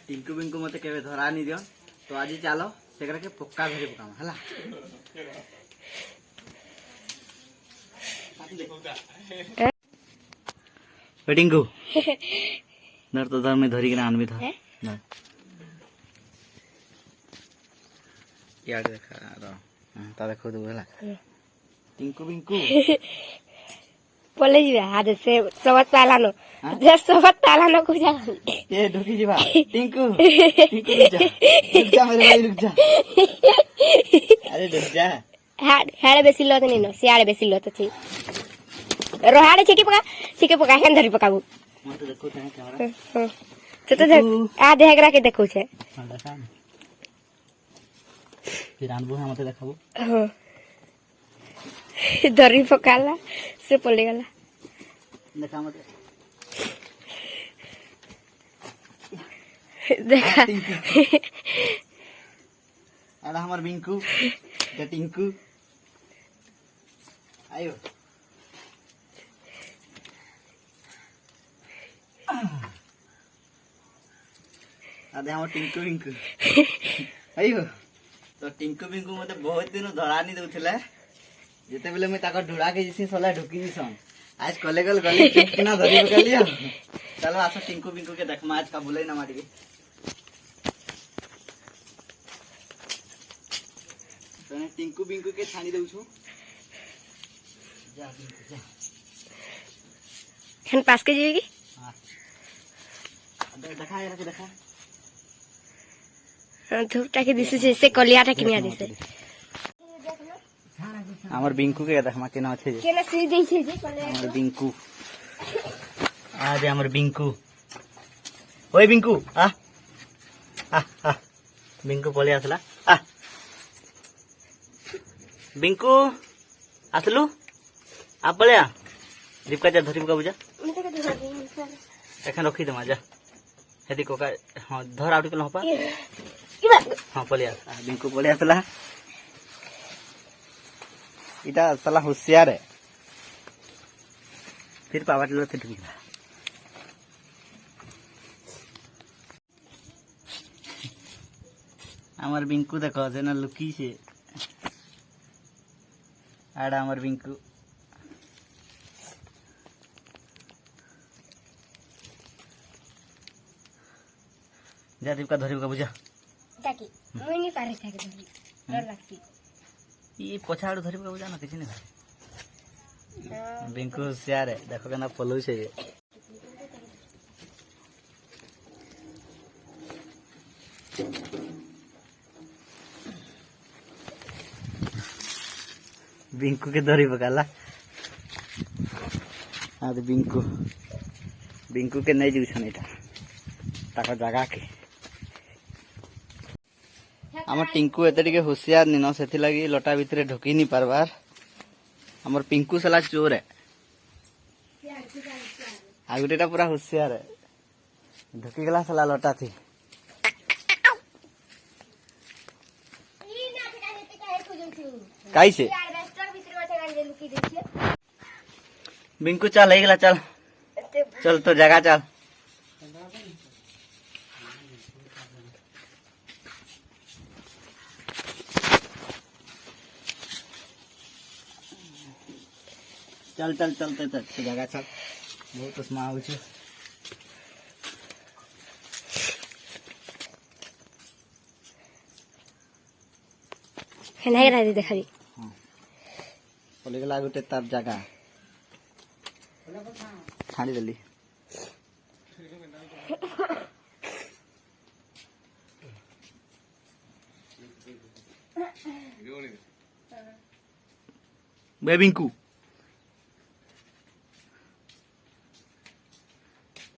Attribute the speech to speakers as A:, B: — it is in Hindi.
A: टिंकू बिंकू मते केबे धरा नहीं दियो तो आज चलो से के पक्का धरी पकाम हला टिंकू नर तो धर में धरी के आनबी था ना यार देखा रो ता देखो दो हला टिंकू बिंकू
B: बोले जी हाथ से सबत पालानो जे सबत पालानो को जा
A: ए ढुकी जीवा टिंकू टिंकू रुक जा मेरे भाई रुक जा अरे रुक जा
B: हाड़े बेसी लो नहीं नो सियाड़े बेसी लो तो छी रोहाड़े छिके पका हेन धरी पकाबू
A: मत देखो ता कैमरा
B: तो आ देहगरा के देखो छे
A: हां देखा फिर आनबो हम मते देखाबो
B: हां धरी पकाला से पले गला
A: देखा मते
B: देखा
A: अरे हमार बिंकू के टिंकू आयो अरे हमार टिंकू बिंकू आयो तो टिंकू बिंकू मते बहुत दिन धरा नहीं दउथिले जेते बेले मैं ताका ढुड़ा के जिसी सला ढुकी सन आज कले गली किना धरी पका लिया चलो आसो टिंकू बिंकू के देखमा आज का बुलाई ना माटी के तने टिंकू बिंकू के छानी दउ छु जा बिंकू जा
B: खन पास के जीगी
A: हां देखा यार के देखा
B: धूपटा के दिसे से कलियाटा किनिया दिसे
A: हमर बिंकू के देखमा केना छै जे
B: केना सी दै छै जे कले
A: हमर बिंकू आ दे हमर बिंकू ओए बिंकू आ आ बिंकू पले आसला आ बिंकू आसलु आ पले आ दीपका जा धरी पका बुझा
B: मते के धरा दे
A: एखन रखी दमा जा हेदी कोका हां धर आउट के लहपा
B: इबा
A: हां पले आ बिंकू पले आसला इटा साला होशियार है फिर पावट लो थे ढुकी আমার बिंकू देखो से ना लुकी से आड़ा আমার बिंकू जा दीप का धरी का बुझा
B: ताकि मुई नहीं पारे था के धरी डर लागती
A: ये पछाड़ धरी का बुझा ना किसी ने बिंकू होशियार है देखो केना पलउ छै ये बिंकू के धरी पकाला हाँ तो बिंकू के नहीं जूसन इटा ताका जगह के आम टिंकू एते टिके होशियार निन से लगी लटा भितर ढुकी नहीं पारबार आमर पिंकू साला चोर है आ गोटेटा पूरा होशियार है ढुकी गला साला लटा थी काई से बिंकू चल है गला चल चल तो जगह चल चल चल चलते तो जगह चल बहुत उस्मा हो छ
B: नहीं रहा देखा दी
A: हां बोले गला गोटे तार जगह छाड़ी देली बे बिंकू